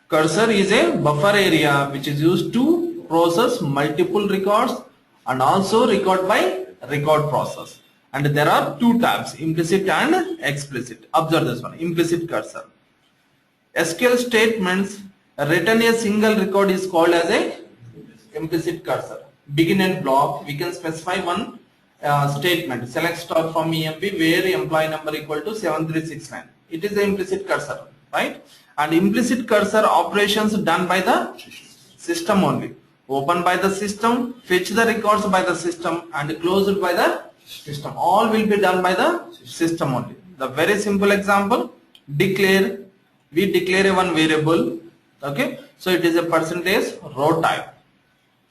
Cursor is a buffer area which is used to process multiple records and also record by record process. And there are two tabs, implicit and explicit. Observe this one, implicit cursor. SQL statements written a single record is called as a implicit cursor. Begin and block, we can specify one statement, select star from EMP where employee number equal to 7369. It is the implicit cursor, right? And implicit cursor operations done by the system only. Open by the system, fetch the records by the system, and closed by the system. All will be done by the system only. The very simple example, declare, we declare one variable, okay? So it is a percentage row type,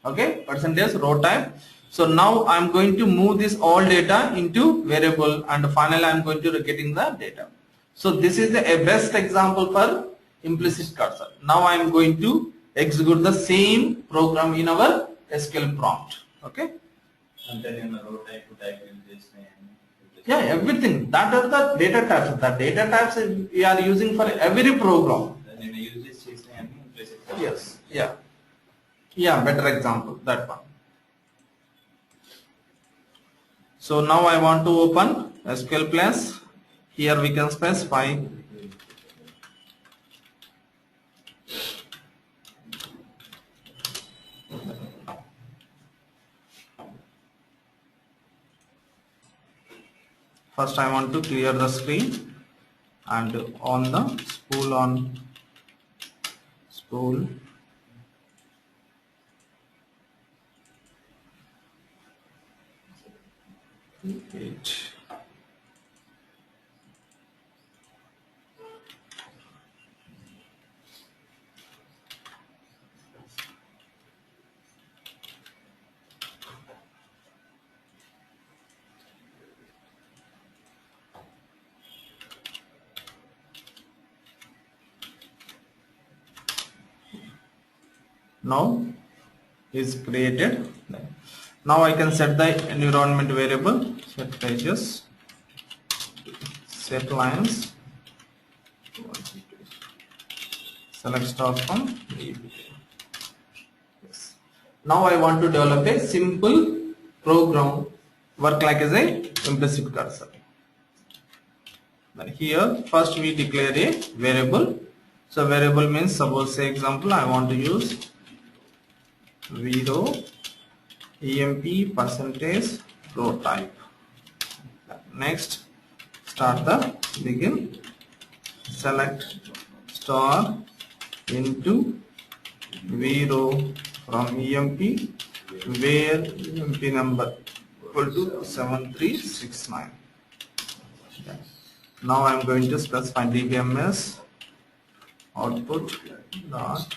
okay? Percentage row type. So now I am going to move this all data into variable, and finally I am going to getting the data. So this is the best example for implicit cursor. Now I am going to execute the same program in our SQL prompt, okay? And then in the row type to type in this name. Yeah, everything. That are the data types. The data types we are using for every program. Then you use this system and implicit cursor. Yes, yeah. Yeah, better example, that one. So now I want to open SQL Plus. Here we can specify first I want to clear the screen, and on the spool page. Now is created. Now I can set the environment variable, set pages, set lines, select star from EBT. Yes. Now I want to develop a simple program, work like as a implicit cursor. Then here first we declare a variable. So variable means, suppose say example I want to use 0 EMP percentage row type. Next start the begin, select star into 0 from EMP where EMP number equal to 7369. Now I am going to specify dbms output dot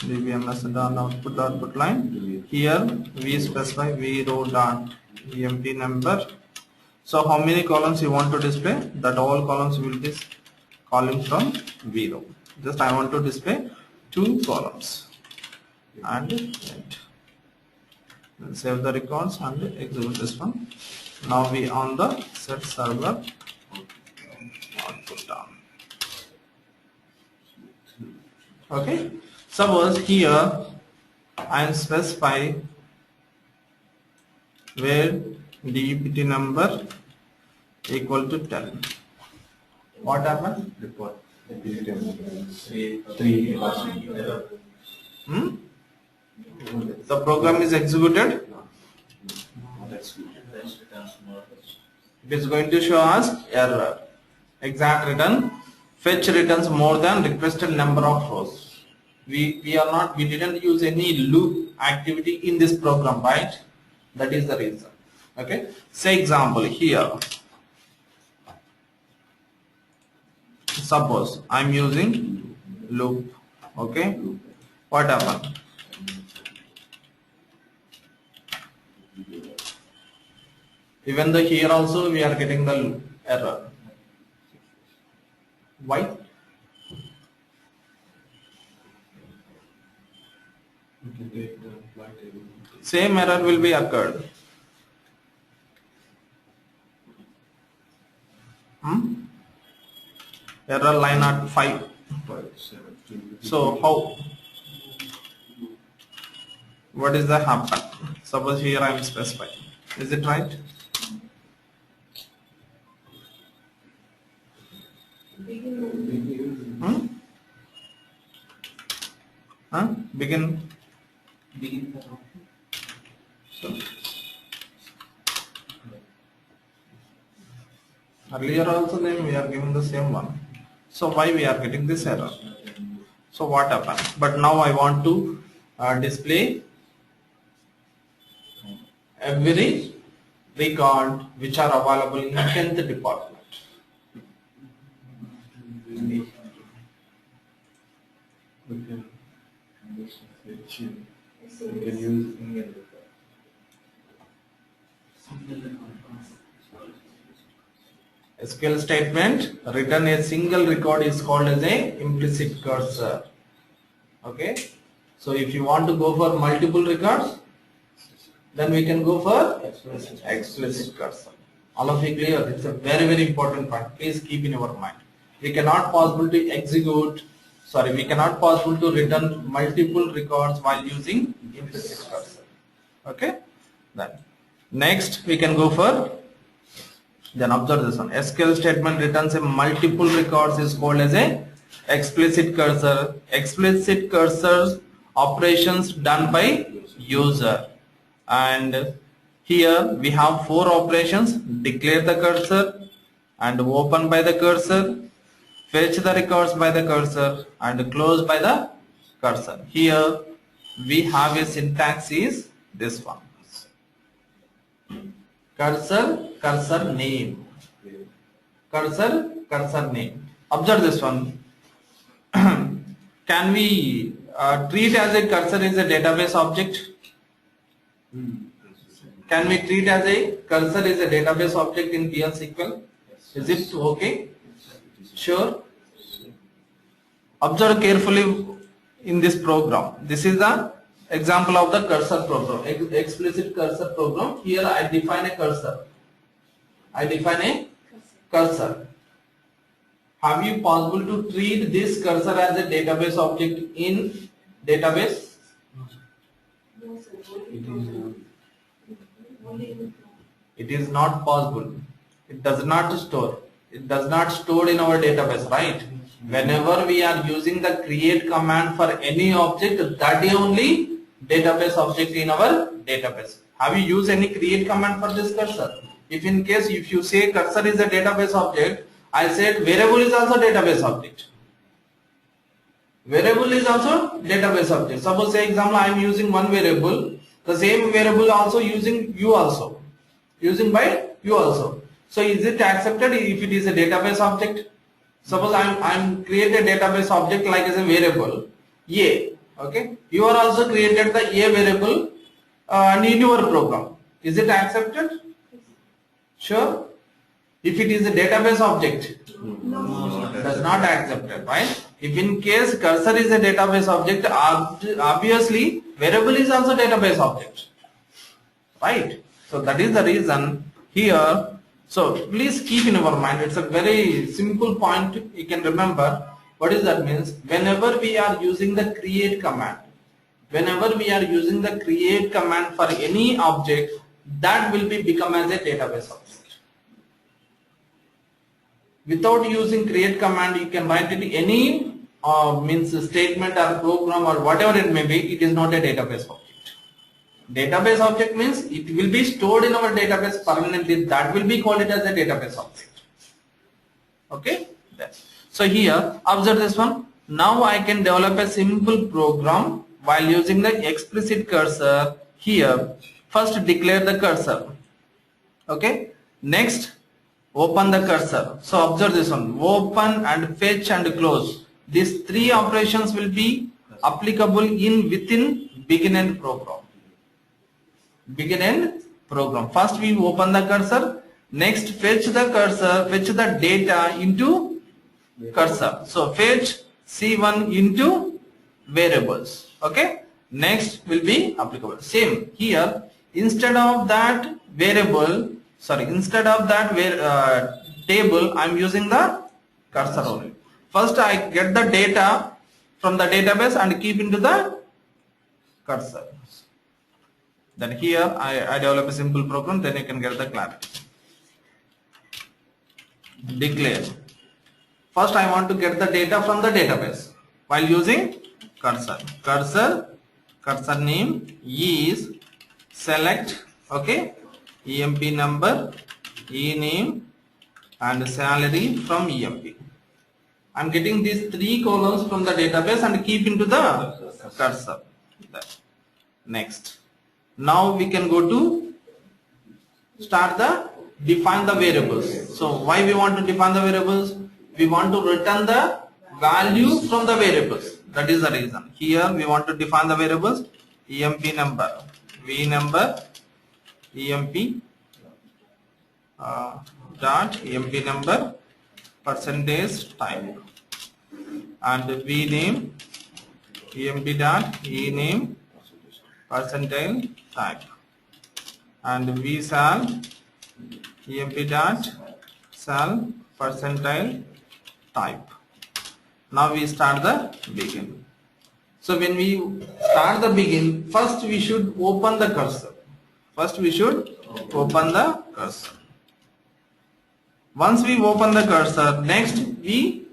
dbms dot output line. Here we specify 0 dot emp number. So how many columns you want to display? That all columns will be calling from 0. Just I want to display 2 columns and end. Then save the records and execute this one. Now we on the set server output down. Okay. Suppose here I am specify where DPT number equal to 10. What happened? Report. 3. The program is executed. It is going to show us error. Exact return. Fetch returns more than requested number of rows. We didn't use any loop activity in this program, right? That is the reason. Okay. Say example here. Suppose I am using loop. Okay. What happened? Even though here also we are getting the error. Why? Same error will be occurred. Error line at 5. So how? What is the happen? Suppose here I am specifying. Is it right? Hmm? Huh? Begin. So, earlier also then we are giving the same one. So why we are getting this error? So what happened? But now I want to display every record which are available in 10th department. SQL statement return a single record is called as a implicit cursor. Okay. So if you want to go for multiple records, then we can go for explicit cursor. All of you clear? It's a very important point. Please keep in your mind. We cannot possible to execute. Sorry, we cannot possible to return multiple records while using implicit cursor. Okay. Then next we can go for. Then observe this one. SQL statement returns a multiple records is called as a explicit cursor. Explicit cursors operations done by user. And here we have 4 operations: declare the cursor, and open by the cursor, fetch the records by the cursor, and close by the cursor. Here we have a syntax is this one. Cursor, cursor name. Cursor, cursor name. Observe this one. Can we treat as a cursor is a database object? Can we treat as a cursor is a database object in PLSQL? Is it okay? Sure. Observe carefully in this program. This is the example of the cursor program, explicit cursor program. Here I define a cursor. I define a cursor. Have you possible to treat this cursor as a database object in database? It is not possible. It does not store. It does not store in our database, right? Whenever we are using the create command for any object, that is only database object in our database. Have you used any create command for this cursor? If in case if you say cursor is a database object, I said variable is also database object. Variable is also database object. Suppose say example I am using one variable, the same variable also using you also, using by you also. So is it accepted if it is a database object? Suppose I am create a database object like as a variable A. Okay, you are also created the A variable in your program. Is it accepted? Sure. If it is a database object, does not accepted, right? If in case cursor is a database object, obviously variable is also database object, right? So that is the reason here. So please keep in our mind. It's a very simple point. You can remember. What is that means? Whenever we are using the create command, whenever we are using the create command for any object, that will be become as a database object. Without using create command, you can write it any means statement or program or whatever it may be. It is not a database object. Database object means it will be stored in our database permanently. That will be called it as a database object. Okay. So here observe this one. Now I can develop a simple program while using the explicit cursor. Here first declare the cursor. Okay. Next open the cursor. So observe this one. Open and fetch and close. These 3 operations will be applicable in within begin and program. Begin and program. First we open the cursor. Next fetch the cursor, fetch the data into cursor. So fetch C1 into variables. Okay. Next will be applicable. Same here. Instead of that variable, sorry, instead of that table, I am using the cursor only. First I get the data from the database and keep into the cursor. Then here I develop a simple program, then you can get the clarity. Declare. First I want to get the data from the database while using cursor. Cursor name is select, okay, EMP number, ename and salary from EMP. I'm getting these 3 columns from the database and keep into the cursor. Next. Now we can go to define the variables. So why we want to define the variables? We want to return the value from the variables. That is the reason. Here we want to define the variables. EMP number, V number, EMP dot EMP number, percentage type, and V name, EMP dot E name, percentile type, and V sal, EMP dot sal, percentile type. Now we start the begin. So when we start the begin, first we should open the cursor. Once we open the cursor, next we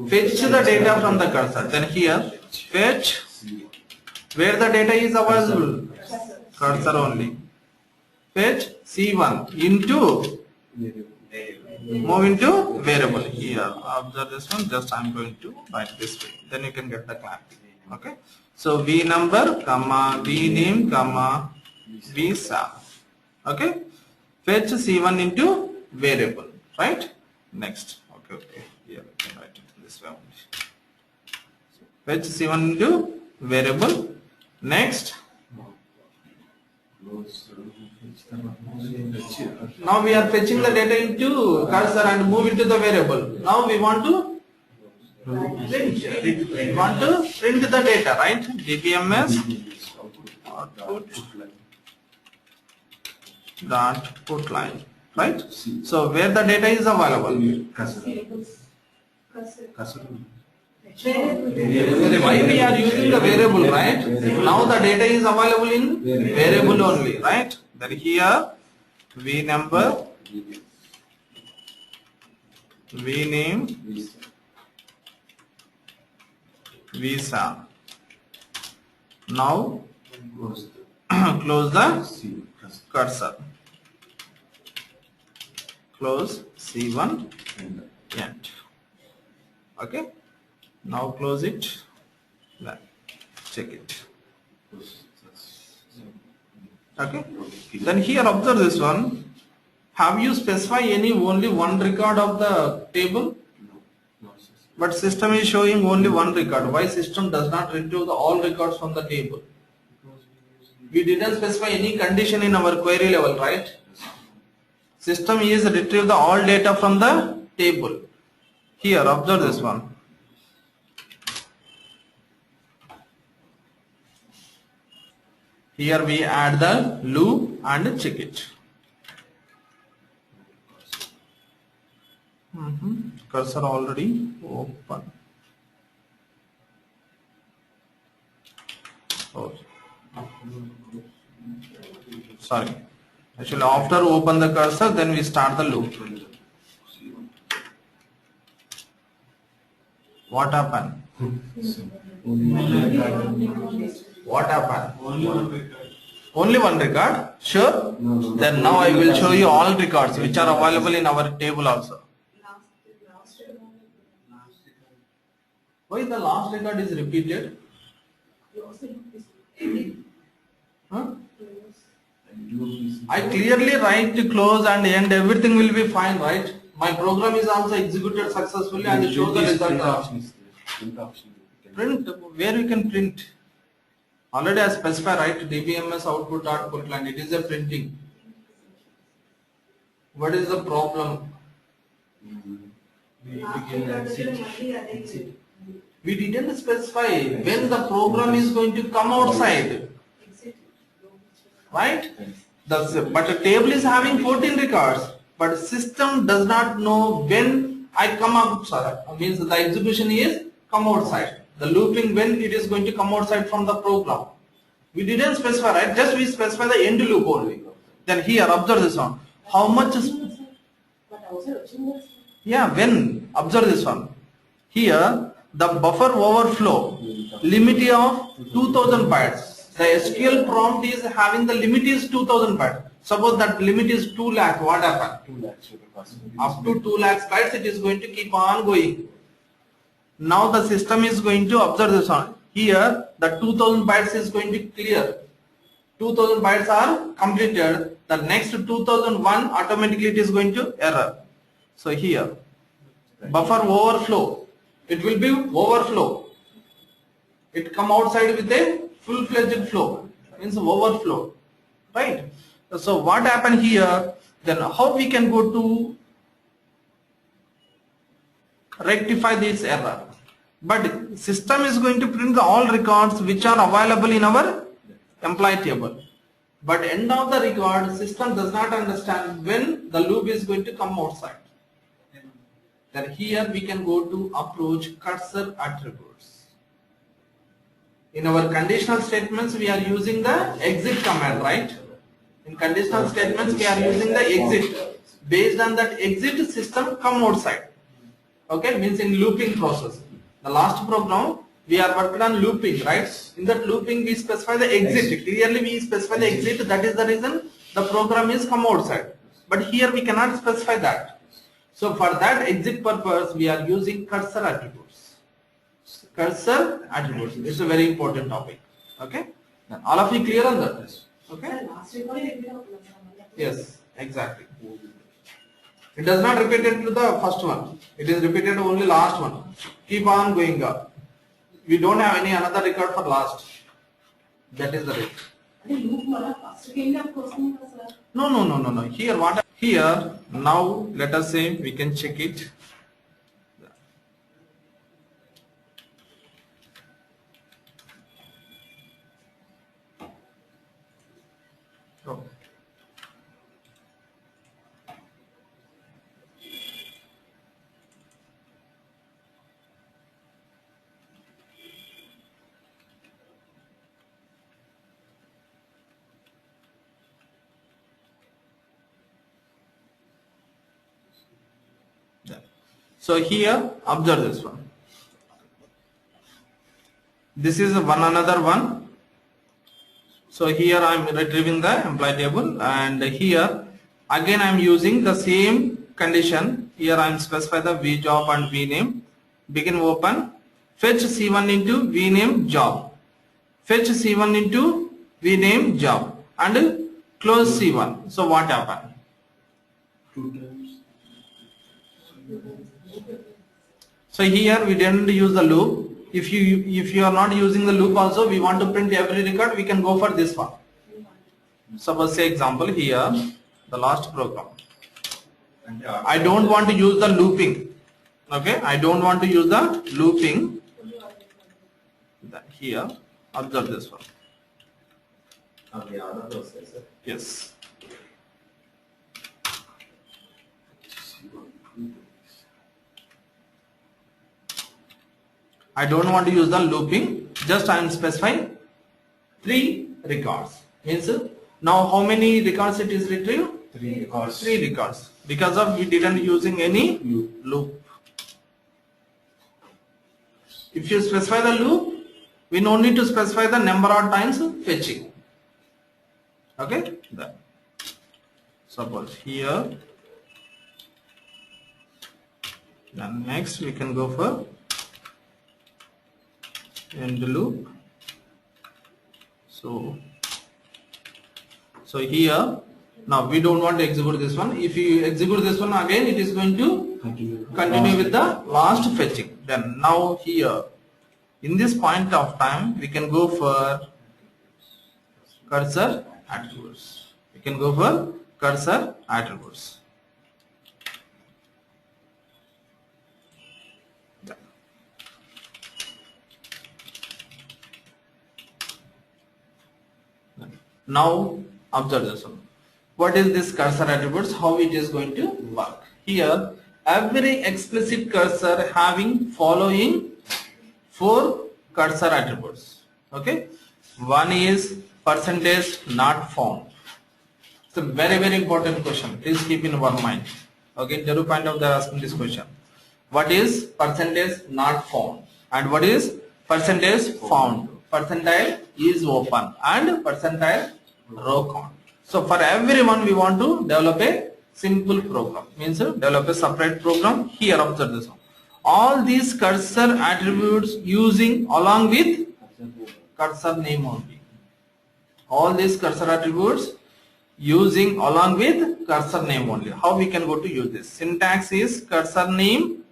fetch the data from the cursor. Then here fetch where the data is available, cursor only. Fetch C1 into, move into variable. Here observe this one, just I am going to write this way, then you can get the clarity. Okay, so V number comma V name comma V sal. Okay, fetch C1 into variable, right? Next, okay, here I can write it this way only. Fetch C1 into variable. Next, now we are fetching the data into cursor and move into the variable. Now we want to print the data, right? DBMS output dot put line, right? So where the data is available? Why we are using the variable, right? Now the data is available in variable only, right? Then here V number, V name, V sal. Now close the cursor. Close C1 end. Okay. Now close it. Check it. Okay. Then here observe this one. Have you specified only one record of the table? But system is showing only one record. Why system does not retrieve all records from the table? We didn't specify any condition in our query level, right? System is retrieve all data from the table. Here observe this one. Here we add the loop and check it. Cursor already open. Oh, sorry. Actually, after open the cursor, then we start the loop. What happened? What happened? Only one record? Sure? Then now I will show you all records which are available in our table also. Why the last record is repeated? Huh? I clearly write to close and end, everything will be fine, right? My program is also executed successfully and show the result. Print, where you can print? Already I specify, right? DBMS output dot put line. It is a printing. What is the problem? We didn't specify when the program is going to come outside. Right? But the table is having 14 records, but system does not know when I come outside, means the execution is come outside. The looping, when it is going to come outside from the program. We didn't specify, right? Just we specify the end loop only. Then here, observe this one. How much is, yeah, when, observe this one. Here, the buffer overflow, limit of 2000 bytes. The SQL prompt is having the limit is 2000 bytes. Suppose that limit is 2 lakh, what happened? 2 lakhs. Up to 2 lakhs bytes, it is going to keep on going. Now the system is going to observe this one. Here, the 2000 bytes is going to clear. 2000 bytes are completed. The next 2001 automatically it is going to error. So here, buffer overflow. It will be overflow. It come outside with a full-fledged flow. Means overflow. Right? So what happened here? Then how we can go to rectify this error? But system is going to print the all records which are available in our employee table. But end of the record, system does not understand when the loop is going to come outside. Then here we can go to approach cursor attributes. In our conditional statements, we are using the exit command, right? In conditional statements, we are using the exit. Based on that exit, system come outside. Okay, means in looping process. The last program, we are working on looping, right? In that looping, we specify the exit. Clearly, we specify the exit. That is the reason the program is come outside. But here we cannot specify that. So for that exit purpose, we are using cursor attributes. Cursor attributes. It's a very important topic. Okay. Now, all of you clear on that? Okay. Yes, exactly. It does not repeat it to the first one. It is repeated only last one. Keep on going up. We don't have any another record for last. That is the reason. No. Here what? Here now let us say we can check it. Oh. So here observe this one. This is one another one. So here I am retrieving the employee table, and here again I am using the same condition. Here I am specify the vjob and vname. Begin open. Fetch C1 into vname job. Fetch C1 into vname job and close C1. So what happened? 2 times. So here we didn't use the loop. If you are not using the loop also, we want to print every record, we can go for this one. Suppose say example here, the last program. I don't want to use the looping. Okay, I don't want to use the looping. Here, observe this one. Okay, other process. Yes. I don't want to use the looping, just I am specifying 3 records. Means now how many records it is retrieved? 3 records. 3 records. Because of we didn't using any loop. If you specify the loop, we no need to specify the number of times fetching. Okay? Then suppose here. Then next we can go for end loop. So here now we don't want to execute this one. If you execute this one again, it is going to continue with the last fetching. Then now here in this point of time we can go for cursor attributes. We can go for cursor attributes. Now observe this one. What is this cursor attributes? How it is going to work? Here every explicit cursor having following 4 cursor attributes. Okay, one is percentage not found. It's a very important question. Please keep in our mind. Okay, interview point of they are asking this question. What is percentage not found and what is percentage found? Percentile is open and percentile row count. So for everyone we want to develop a simple program. Means develop a separate program. Here observe this one. All these cursor attributes using along with cursor name only. All these cursor attributes using along with cursor name only. How we can go to use this? Syntax is cursor name,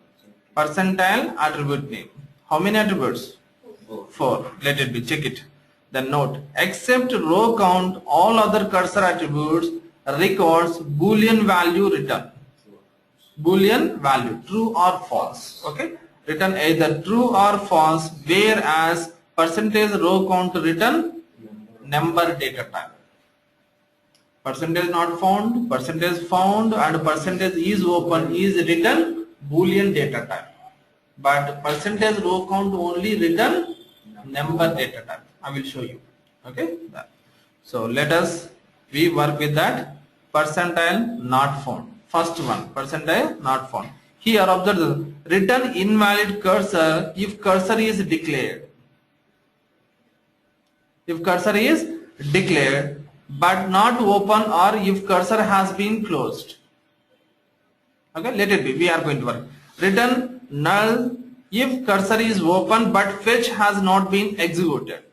percentile, attribute name. How many attributes? 4. Let it be. Check it. Then note, except row count, all other cursor attributes records Boolean value return. Boolean value, true or false. Okay, return either true or false, whereas percentage row count return number data type. Percentage not found, percentage found, and percentage is open is written Boolean data type. But percentage row count only written number data type. I will show you. Okay. So let us we work with that percentile not found. First one, percentile not found. Here observe the return invalid cursor if cursor is declared. If cursor is declared but not open or if cursor has been closed. Okay, let it be. We are going to work. Return null if cursor is open but fetch has not been executed.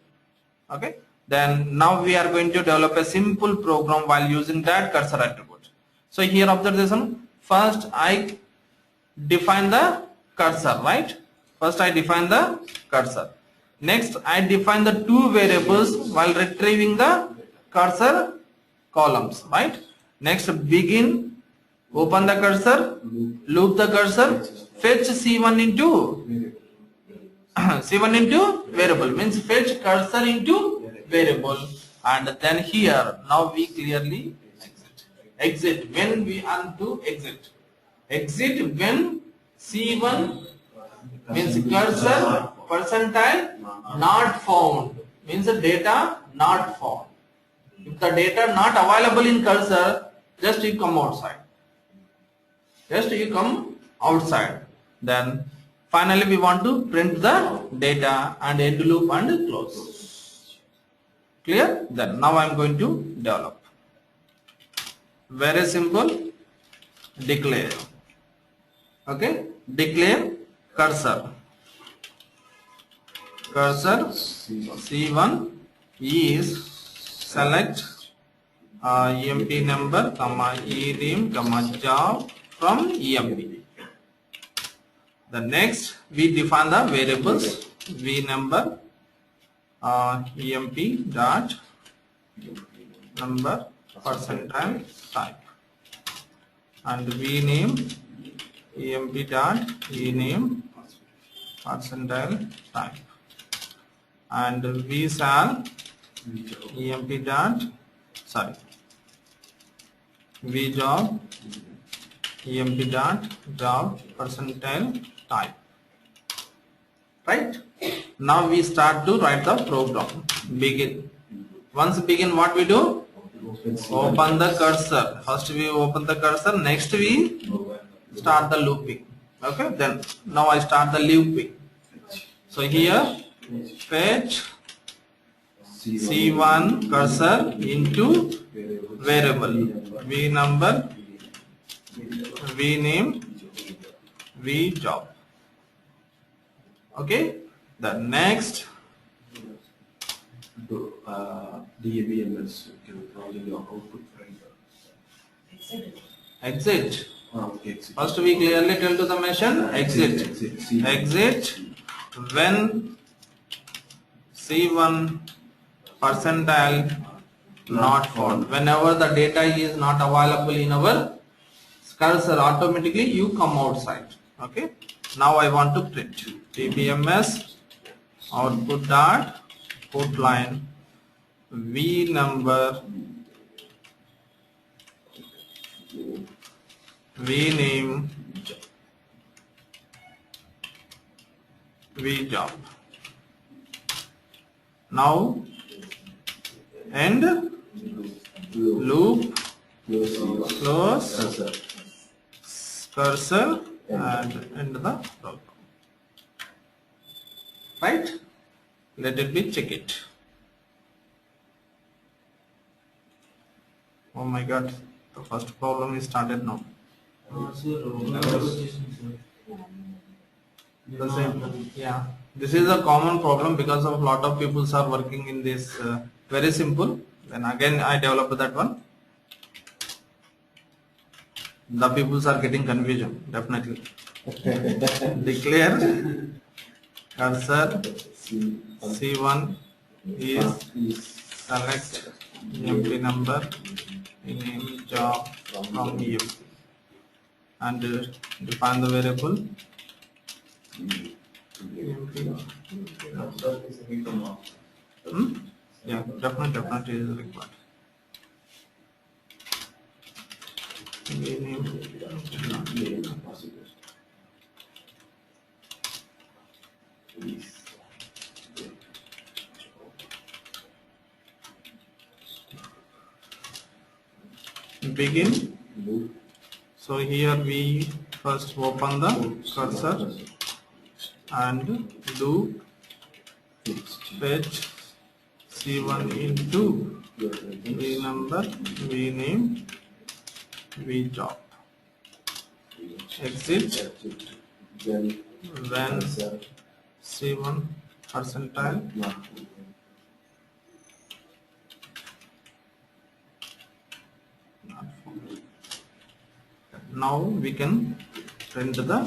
Okay, then now we are going to develop a simple program while using that cursor attribute. So here observe this one. First I define the cursor, right? First I define the cursor. Next I define the 2 variables while retrieving the cursor columns, right? Next begin, open the cursor, loop the cursor, fetch C1 into C1 into variable, means fetch cursor into variable, and then here now we clearly exit when we want to exit when C1 means cursor percentile not found, means the data not found. If the data not available in cursor, just you come outside. Just you come outside. Then finally we want to print the data and end loop and close. Clear? Then now I am going to develop. Very simple. Declare. Okay. Declare cursor. Cursor C1 is select EMP number, comma ename, comma job from EMP. The next we define the variables v number EMP dot number percentile type and v name EMP dot ename percentile type and v shall EMP dot v job EMP dot job percentile type. Right? Now we start to write the program. Begin. Once begin, what we do? Open the cursor. First we open the cursor. Next we start the looping. Okay. Then now I start the looping. So here fetch C1 cursor into variable v number, v name, v job. Okay. The next DABMS can probably your output exit. Okay. First we clearly tell to the machine exit when C1 percentile not found. Whenever the data is not available in our cursor, automatically you come outside. Okay. Now I want to print DBMS output dot put line v number, v name, v job. Now end loop close cursor and end the program. Right? Let it be check it. Oh my god, the first problem is started now. The same. Yeah. This is a common problem because of lot of people are working in this very simple. Then again I developed that one. The people are getting confusion definitely. Declare cursor C1 is select empty number name job from empty and define the variable yeah, definitely is required. Begin. So here we first open the cursor and do fetch C1 into v number, v name, v job. Exit when C1 percentile not found. Now we can print the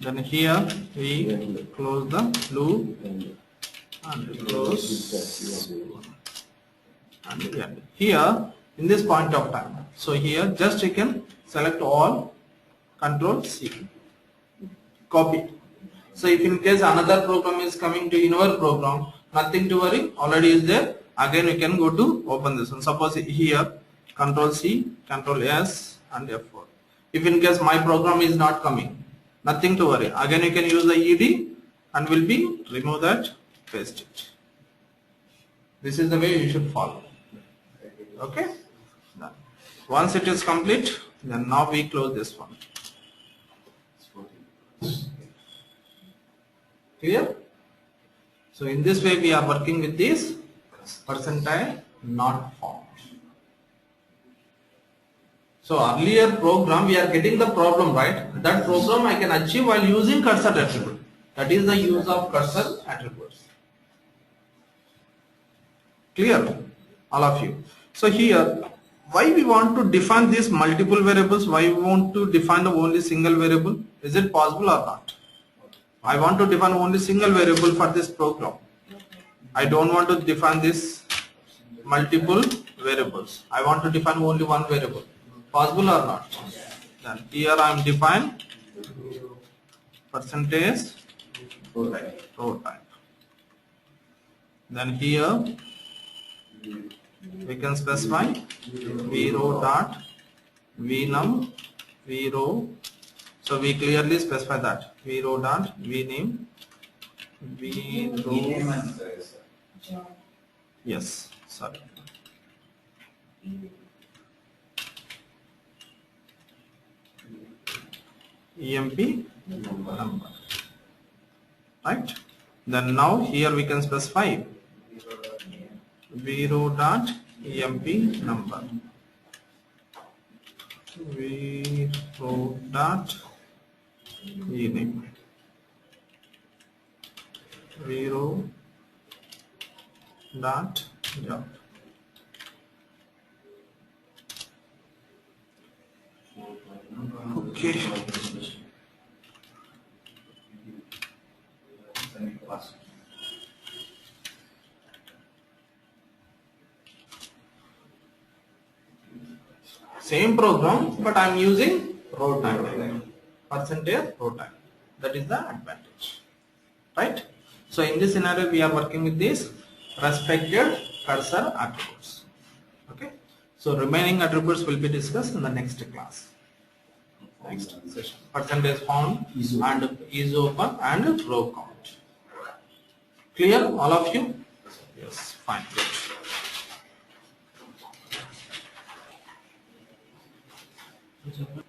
then here we close the loop and close and end. Here in this point of time, so here just you can select all, Control C, copy. So if in case another program is coming to your program, nothing to worry, already is there. Again you can go to open this one. Suppose here Control C, Control S and F4. If in case my program is not coming, nothing to worry. Again you can use the ED and will be remove that, paste it. This is the way you should follow. Okay. Done. Once it is complete, then now we close this one. Clear? So in this way we are working with this percentile not found. So earlier program we are getting the problem, right? That program I can achieve while using cursor attribute. That is the use of cursor attributes. Clear? All of you. So here, why we want to define these multiple variables? Why we want to define the only single variable? Is it possible or not? I want to define only single variable for this program. I don't want to define this multiple variables. I want to define only one variable. Possible or not? Then here I am define percentage row type. Then here we can specify v row dot v num v row. So we clearly specify that v row dot v name v row. Yes, sorry. EMP number. Right? Then now here we can specify v row dot emp number, v row dot ename, v row dot job. Okay. Same program, but I'm using row type, percentage row type. That is the advantage, right? So in this scenario, we are working with these respected cursor attributes. Okay. So remaining attributes will be discussed in the next class. Next session. Percentage found and is open and row count. Clear, all of you? Yes, fine. Good.